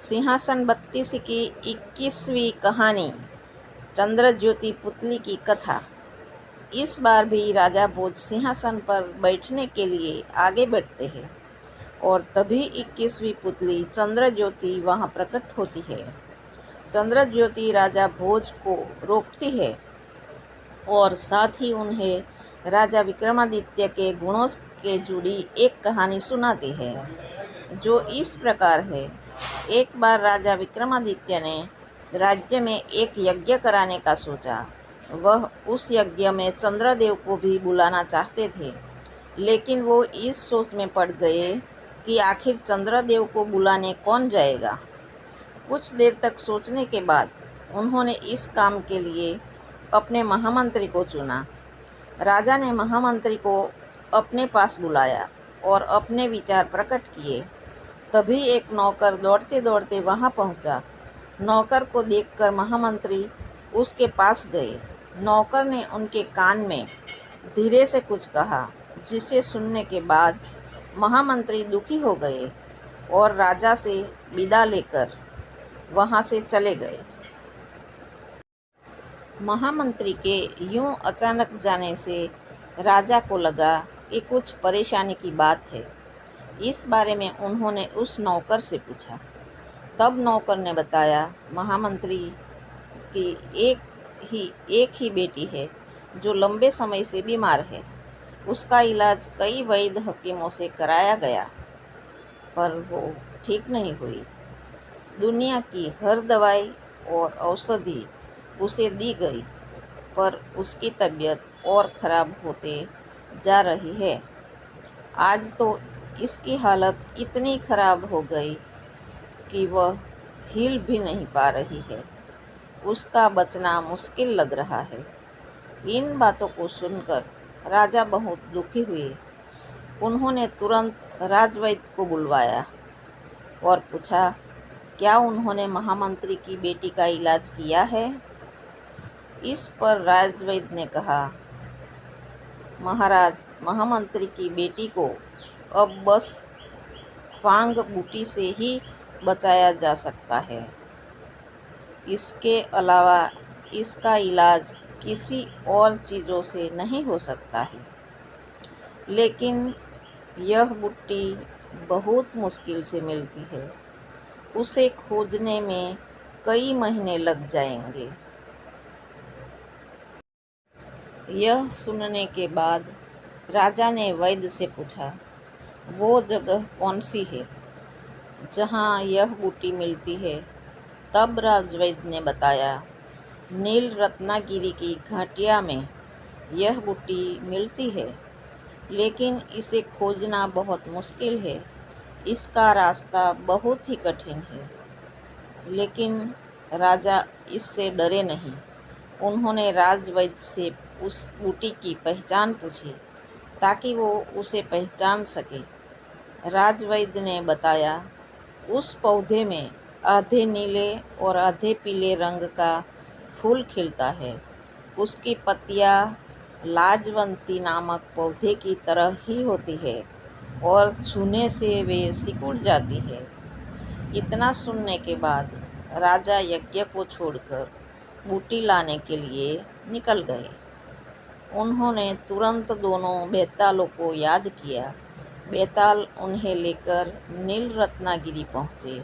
सिंहासन 32 की 21वीं कहानी चंद्रज्योति पुतली की कथा। इस बार भी राजा भोज सिंहासन पर बैठने के लिए आगे बढ़ते हैं और तभी 21वीं पुतली चंद्रज्योति वहां प्रकट होती है। चंद्रज्योति राजा भोज को रोकती है और साथ ही उन्हें राजा विक्रमादित्य के गुणों के जुड़ी एक कहानी सुनाती है, जो इस प्रकार है। एक बार राजा विक्रमादित्य ने राज्य में एक यज्ञ कराने का सोचा। वह उस यज्ञ में चंद्रदेव को भी बुलाना चाहते थे, लेकिन वो इस सोच में पड़ गए कि आखिर चंद्रदेव को बुलाने कौन जाएगा। कुछ देर तक सोचने के बाद उन्होंने इस काम के लिए अपने महामंत्री को चुना। राजा ने महामंत्री को अपने पास बुलाया और अपने विचार प्रकट किए। तभी एक नौकर दौड़ते दौड़ते वहां पहुंचा। नौकर को देखकर महामंत्री उसके पास गए। नौकर ने उनके कान में धीरे से कुछ कहा, जिसे सुनने के बाद महामंत्री दुखी हो गए और राजा से विदा लेकर वहां से चले गए। महामंत्री के यूं अचानक जाने से राजा को लगा कि कुछ परेशानी की बात है। इस बारे में उन्होंने उस नौकर से पूछा। तब नौकर ने बताया, महामंत्री की एक ही बेटी है जो लंबे समय से बीमार है। उसका इलाज कई वैद्य हकीमों से कराया गया, पर वो ठीक नहीं हुई। दुनिया की हर दवाई और औषधि उसे दी गई, पर उसकी तबीयत और खराब होते जा रही है। आज तो इसकी हालत इतनी खराब हो गई कि वह हिल भी नहीं पा रही है। उसका बचना मुश्किल लग रहा है। इन बातों को सुनकर राजा बहुत दुखी हुए। उन्होंने तुरंत राजवैद्य को बुलवाया और पूछा, क्या उन्होंने महामंत्री की बेटी का इलाज किया है? इस पर राजवैद्य ने कहा, महाराज, महामंत्री की बेटी को अब बस फांग बूटी से ही बचाया जा सकता है। इसके अलावा इसका इलाज किसी और चीज़ों से नहीं हो सकता है। लेकिन यह बूटी बहुत मुश्किल से मिलती है। उसे खोजने में कई महीने लग जाएंगे। यह सुनने के बाद राजा ने वैद्य से पूछा, वो जगह कौन सी है जहाँ यह बूटी मिलती है? तब राजवैद्य ने बताया, नील रत्नागिरी की घाटिया में यह बूटी मिलती है, लेकिन इसे खोजना बहुत मुश्किल है। इसका रास्ता बहुत ही कठिन है। लेकिन राजा इससे डरे नहीं। उन्होंने राजवैद्य से उस बूटी की पहचान पूछी ताकि वो उसे पहचान सके। राजवैद्य ने बताया, उस पौधे में आधे नीले और आधे पीले रंग का फूल खिलता है। उसकी पत्तियां लाजवंती नामक पौधे की तरह ही होती है और छूने से वे सिकुड़ जाती है। इतना सुनने के बाद राजा यज्ञ को छोड़कर बूटी लाने के लिए निकल गए। उन्होंने तुरंत दोनों बेतालों को याद किया। बेताल उन्हें लेकर नील रत्नागिरी पहुँचे।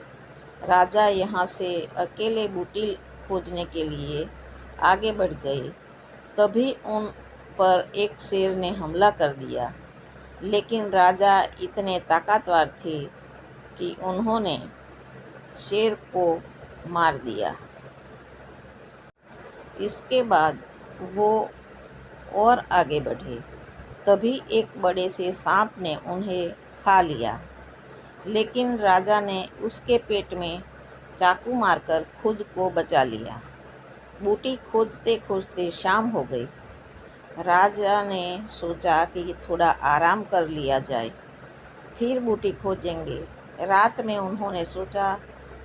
राजा यहाँ से अकेले बूटी खोजने के लिए आगे बढ़ गए। तभी उन पर एक शेर ने हमला कर दिया, लेकिन राजा इतने ताकतवर थे कि उन्होंने शेर को मार दिया। इसके बाद वो और आगे बढ़े। तभी एक बड़े से सांप ने उन्हें खा लिया, लेकिन राजा ने उसके पेट में चाकू मारकर खुद को बचा लिया। बूटी खोजते खोजते शाम हो गई। राजा ने सोचा कि थोड़ा आराम कर लिया जाए, फिर बूटी खोजेंगे। रात में उन्होंने सोचा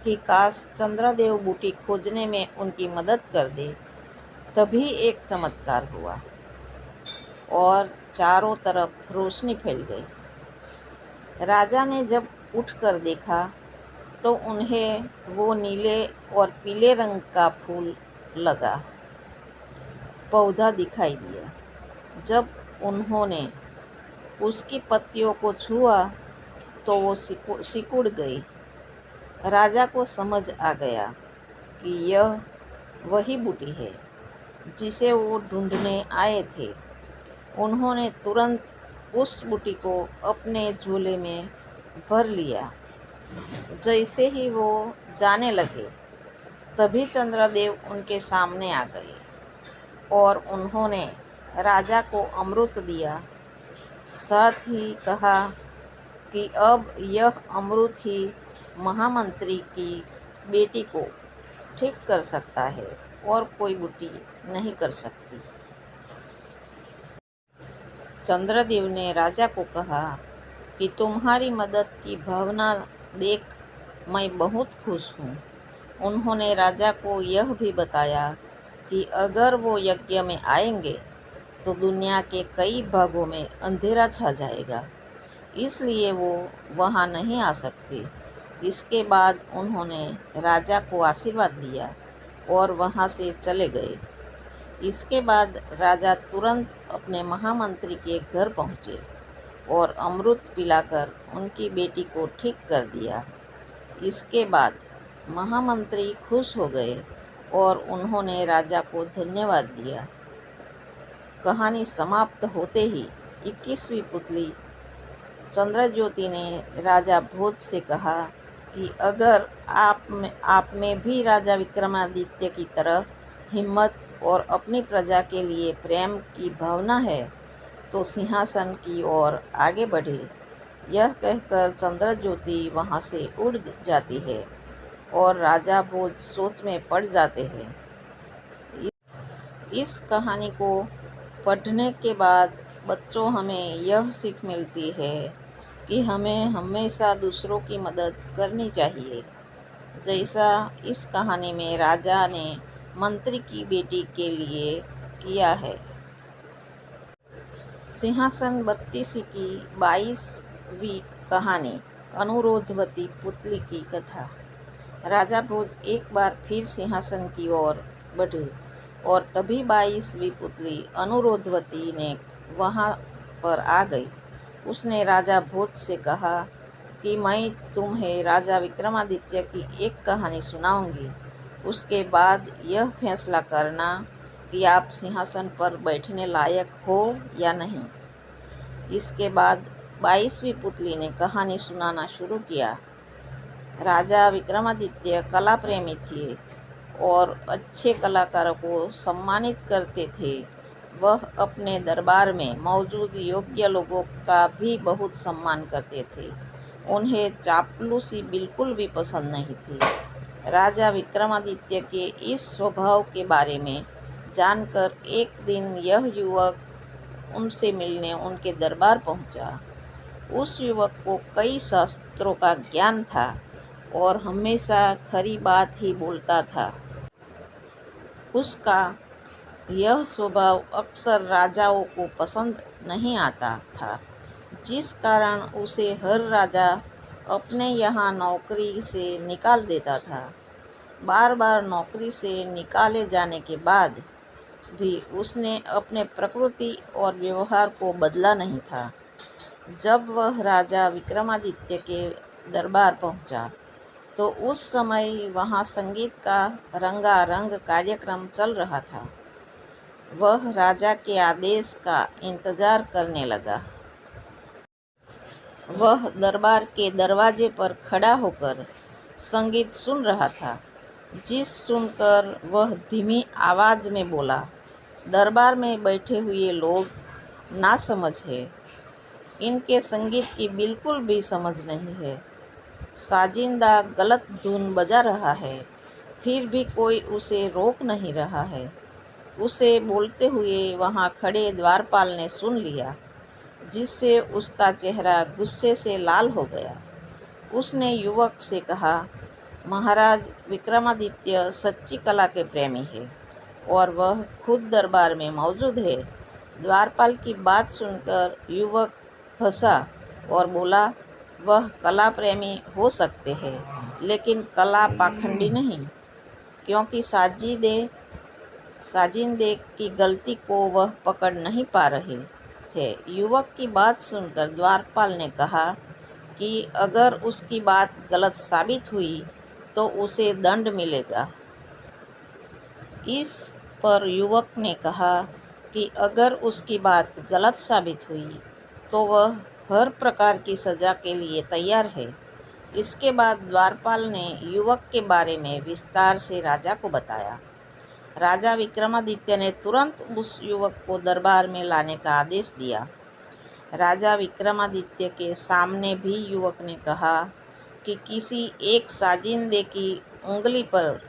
कि काश चंद्रदेव बूटी खोजने में उनकी मदद कर दे। तभी एक चमत्कार हुआ और चारों तरफ रोशनी फैल गई। राजा ने जब उठकर देखा तो उन्हें वो नीले और पीले रंग का फूल लगा पौधा दिखाई दिया। जब उन्होंने उसकी पत्तियों को छुआ तो वो सिकुड़ गई। राजा को समझ आ गया कि यह वही बूटी है जिसे वो ढूंढने आए थे। उन्होंने तुरंत उस बूटी को अपने झोले में भर लिया। जैसे ही वो जाने लगे तभी चंद्रदेव उनके सामने आ गए और उन्होंने राजा को अमृत दिया। साथ ही कहा कि अब यह अमृत ही महामंत्री की बेटी को ठीक कर सकता है और कोई बूटी नहीं कर सकती। चंद्रदेव ने राजा को कहा कि तुम्हारी मदद की भावना देख मैं बहुत खुश हूँ। उन्होंने राजा को यह भी बताया कि अगर वो यज्ञ में आएंगे तो दुनिया के कई भागों में अंधेरा छा जाएगा, इसलिए वो वहाँ नहीं आ सकते। इसके बाद उन्होंने राजा को आशीर्वाद दिया और वहाँ से चले गए। इसके बाद राजा तुरंत अपने महामंत्री के घर पहुँचे और अमृत पिलाकर उनकी बेटी को ठीक कर दिया। इसके बाद महामंत्री खुश हो गए और उन्होंने राजा को धन्यवाद दिया। कहानी समाप्त होते ही 21वीं पुतली चंद्रज्योति ने राजा भोज से कहा कि अगर आप में भी राजा विक्रमादित्य की तरह हिम्मत और अपनी प्रजा के लिए प्रेम की भावना है तो सिंहासन की ओर आगे बढ़े। यह कहकर चंद्रज्योति वहाँ से उड़ जाती है और राजा भोज सोच में पड़ जाते हैं। इस कहानी को पढ़ने के बाद बच्चों हमें यह सीख मिलती है कि हमें हमेशा दूसरों की मदद करनी चाहिए, जैसा इस कहानी में राजा ने मंत्री की बेटी के लिए किया है। सिंहासन 32 की 22वीं कहानी अनुरोधवती पुतली की कथा। राजा भोज एक बार फिर सिंहासन की ओर बढ़े और तभी 22वीं पुतली अनुरोधवती ने वहां पर आ गई। उसने राजा भोज से कहा कि मैं तुम्हें राजा विक्रमादित्य की एक कहानी सुनाऊंगी। उसके बाद यह फैसला करना कि आप सिंहासन पर बैठने लायक हो या नहीं। इसके बाद 22वीं पुतली ने कहानी सुनाना शुरू किया। राजा विक्रमादित्य कला प्रेमी थे और अच्छे कलाकारों को सम्मानित करते थे। वह अपने दरबार में मौजूद योग्य लोगों का भी बहुत सम्मान करते थे। उन्हें चापलूसी बिल्कुल भी पसंद नहीं थी। राजा विक्रमादित्य के इस स्वभाव के बारे में जानकर एक दिन यह युवक उनसे मिलने उनके दरबार पहुंचा। उस युवक को कई शास्त्रों का ज्ञान था और हमेशा खरी बात ही बोलता था। उसका यह स्वभाव अक्सर राजाओं को पसंद नहीं आता था, जिस कारण उसे हर राजा अपने यहाँ नौकरी से निकाल देता था। बार बार नौकरी से निकाले जाने के बाद भी उसने अपने प्रकृति और व्यवहार को बदला नहीं था। जब वह राजा विक्रमादित्य के दरबार पहुंचा तो उस समय वहां संगीत का रंगारंग कार्यक्रम चल रहा था। वह राजा के आदेश का इंतजार करने लगा। वह दरबार के दरवाजे पर खड़ा होकर संगीत सुन रहा था, जिस सुनकर वह धीमी आवाज में बोला, दरबार में बैठे हुए लोग नासमझ है। इनके संगीत की बिल्कुल भी समझ नहीं है। साजिंदा गलत धुन बजा रहा है, फिर भी कोई उसे रोक नहीं रहा है। उसे बोलते हुए वहां खड़े द्वारपाल ने सुन लिया, जिससे उसका चेहरा गुस्से से लाल हो गया। उसने युवक से कहा, महाराज विक्रमादित्य सच्ची कला के प्रेमी है और वह खुद दरबार में मौजूद है। द्वारपाल की बात सुनकर युवक हंसा और बोला, वह कला प्रेमी हो सकते हैं, लेकिन कला पाखंडी नहीं, क्योंकि साजिंदे की गलती को वह पकड़ नहीं पा रहे हैं। युवक की बात सुनकर द्वारपाल ने कहा कि अगर उसकी बात गलत साबित हुई तो उसे दंड मिलेगा। इस पर युवक ने कहा कि अगर उसकी बात गलत साबित हुई तो वह हर प्रकार की सजा के लिए तैयार है। इसके बाद द्वारपाल ने युवक के बारे में विस्तार से राजा को बताया। राजा विक्रमादित्य ने तुरंत उस युवक को दरबार में लाने का आदेश दिया। राजा विक्रमादित्य के सामने भी युवक ने कहा कि किसी एक साजिंदे की उंगली पर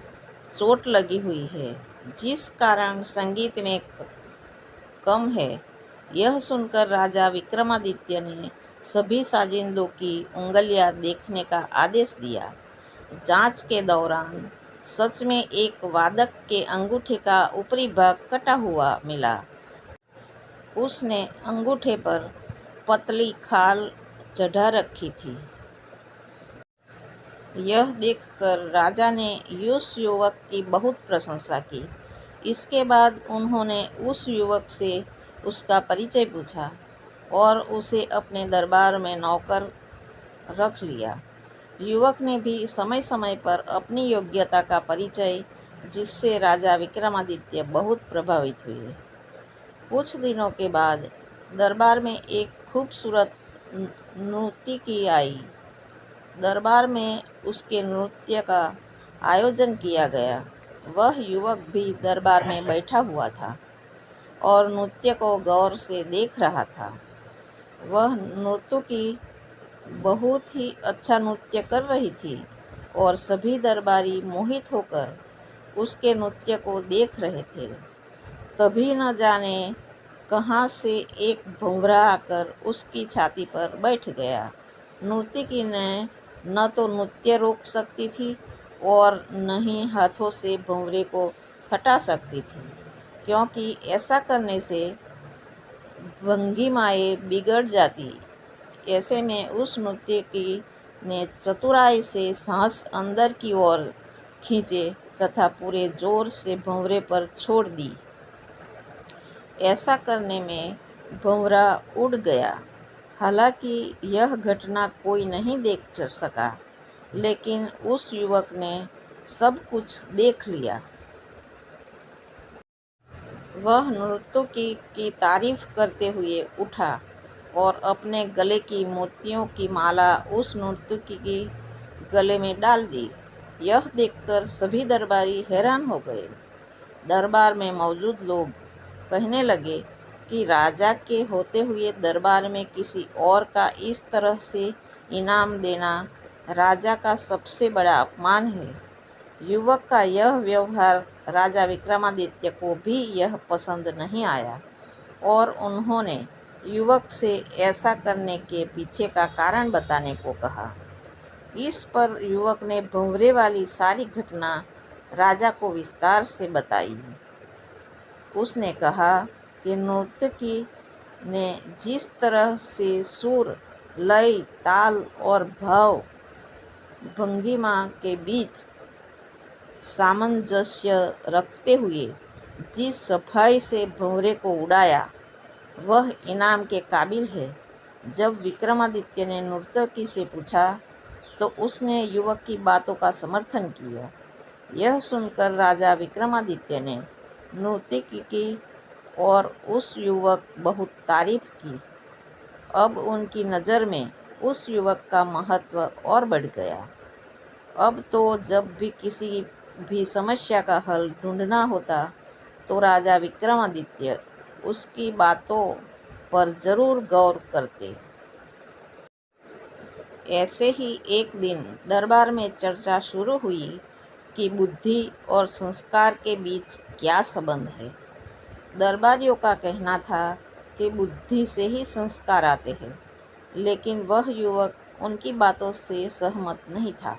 चोट लगी हुई है, जिस कारण संगीत में कम है। यह सुनकर राजा विक्रमादित्य ने सभी साजिंदों की उंगलियां देखने का आदेश दिया। जांच के दौरान सच में एक वादक के अंगूठे का ऊपरी भाग कटा हुआ मिला। उसने अंगूठे पर पतली खाल चढ़ा रखी थी। यह देखकर राजा ने उस युवक की बहुत प्रशंसा की। इसके बाद उन्होंने उस युवक से उसका परिचय पूछा और उसे अपने दरबार में नौकर रख लिया। युवक ने भी समय समय पर अपनी योग्यता का परिचय, जिससे राजा विक्रमादित्य बहुत प्रभावित हुए। कुछ दिनों के बाद दरबार में एक खूबसूरत नर्तकी आई। दरबार में उसके नृत्य का आयोजन किया गया। वह युवक भी दरबार में बैठा हुआ था और नृत्य को गौर से देख रहा था। वह नर्तकी बहुत ही अच्छा नृत्य कर रही थी और सभी दरबारी मोहित होकर उसके नृत्य को देख रहे थे। तभी न जाने कहाँ से एक भंवरा आकर उसकी छाती पर बैठ गया। नर्तकी ने न तो नृत्य रोक सकती थी और न ही हाथों से भंवरे को हटा सकती थी, क्योंकि ऐसा करने से भंगिमाएं बिगड़ जाती। ऐसे में उस नर्तकी ने चतुराई से सांस अंदर की ओर खींचे तथा पूरे जोर से भंवरे पर छोड़ दी। ऐसा करने में भंवरा उड़ गया। हालांकि यह घटना कोई नहीं देख सका, लेकिन उस युवक ने सब कुछ देख लिया। वह नर्तकी की तारीफ करते हुए उठा और अपने गले की मोतियों की माला उस नर्तकी के गले में डाल दी। यह देखकर सभी दरबारी हैरान हो गए। दरबार में मौजूद लोग कहने लगे कि राजा के होते हुए दरबार में किसी और का इस तरह से इनाम देना राजा का सबसे बड़ा अपमान है। युवक का यह व्यवहार राजा विक्रमादित्य को भी यह पसंद नहीं आया और उन्होंने युवक से ऐसा करने के पीछे का कारण बताने को कहा। इस पर युवक ने भंवरे वाली सारी घटना राजा को विस्तार से बताई। उसने कहा कि नर्तकी ने जिस तरह से सुर, लय, ताल और भाव भंगिमा के बीच सामंजस्य रखते हुए जिस सफाई से भंवरे को उड़ाया, वह इनाम के काबिल है। जब विक्रमादित्य ने नर्तकी से पूछा तो उसने युवक की बातों का समर्थन किया। यह सुनकर राजा विक्रमादित्य ने नर्तकी की और उस युवक बहुत तारीफ की। अब उनकी नज़र में उस युवक का महत्व और बढ़ गया। अब तो जब भी किसी भी समस्या का हल ढूंढना होता तो राजा विक्रमादित्य उसकी बातों पर जरूर गौर करते। ऐसे ही एक दिन दरबार में चर्चा शुरू हुई कि बुद्धि और संस्कार के बीच क्या संबंध है। दरबारियों का कहना था कि बुद्धि से ही संस्कार आते हैं, लेकिन वह युवक उनकी बातों से सहमत नहीं था।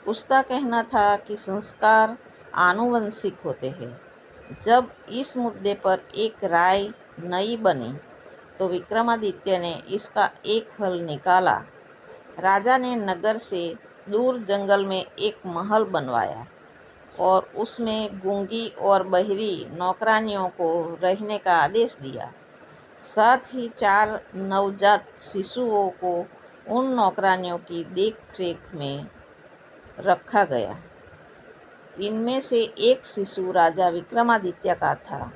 उसका कहना था कि संस्कार आनुवंशिक होते हैं। जब इस मुद्दे पर एक राय नई बनी तो विक्रमादित्य ने इसका एक हल निकाला। राजा ने नगर से दूर जंगल में एक महल बनवाया और उसमें गूंगी और बहरी नौकरानियों को रहने का आदेश दिया। साथ ही 4 नवजात शिशुओं को उन नौकरानियों की देखरेख में रखा गया। इनमें से एक शिशु राजा विक्रमादित्य का था,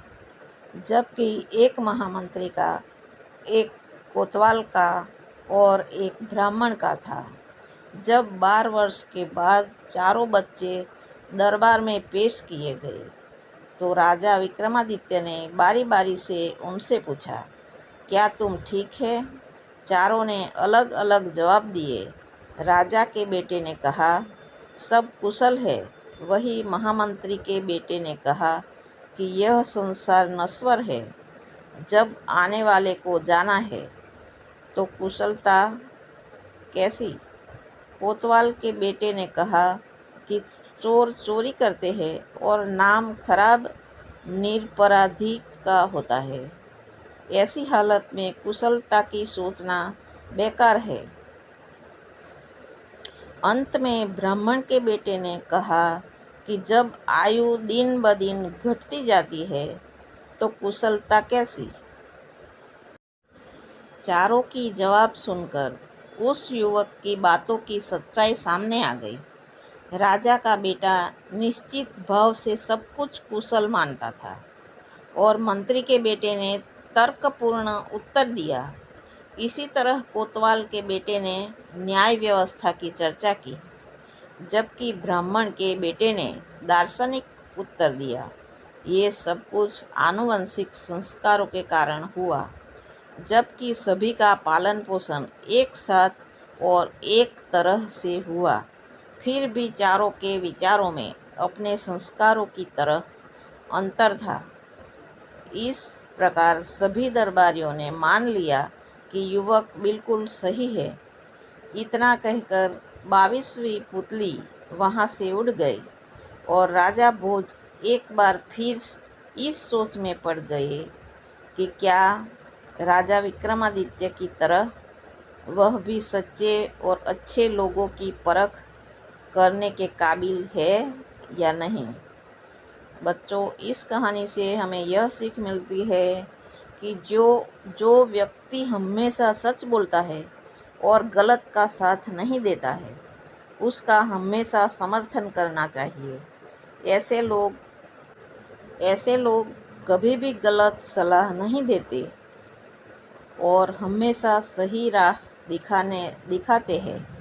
जबकि एक महामंत्री का, एक कोतवाल का और एक ब्राह्मण का था। जब 12 वर्ष के बाद चारों बच्चे दरबार में पेश किए गए तो राजा विक्रमादित्य ने बारी बारी से उनसे पूछा, क्या तुम ठीक है? चारों ने अलग अलग जवाब दिए। राजा के बेटे ने कहा, सब कुशल है। वही महामंत्री के बेटे ने कहा कि यह संसार नश्वर है, जब आने वाले को जाना है तो कुशलता कैसी? कोतवाल के बेटे ने कहा कि चोर चोरी करते हैं और नाम खराब निरपराधी का होता है। ऐसी हालत में कुशलता की सोचना बेकार है। अंत में ब्राह्मण के बेटे ने कहा कि जब आयु दिन ब दिन घटती जाती है तो कुशलता कैसी? चारों की जवाब सुनकर उस युवक की बातों की सच्चाई सामने आ गई। राजा का बेटा निश्चित भाव से सब कुछ कुशल मानता था और मंत्री के बेटे ने तर्कपूर्ण उत्तर दिया। इसी तरह कोतवाल के बेटे ने न्याय व्यवस्था की चर्चा की, जबकि ब्राह्मण के बेटे ने दार्शनिक उत्तर दिया। ये सब कुछ आनुवंशिक संस्कारों के कारण हुआ, जबकि सभी का पालन पोषण एक साथ और एक तरह से हुआ। फिर भी चारों के विचारों में अपने संस्कारों की तरह अंतर था। इस प्रकार सभी दरबारियों ने मान लिया कि युवक बिल्कुल सही है। इतना कहकर 22वीं पुतली वहाँ से उड़ गई और राजा भोज एक बार फिर इस सोच में पड़ गए कि क्या राजा विक्रमादित्य की तरह वह भी सच्चे और अच्छे लोगों की परख करने के काबिल है या नहीं। बच्चों, इस कहानी से हमें यह सीख मिलती है कि जो व्यक्ति हमेशा सच बोलता है और गलत का साथ नहीं देता है, उसका हमेशा समर्थन करना चाहिए। ऐसे लोग कभी भी गलत सलाह नहीं देते और हमेशा सही राह दिखाते हैं।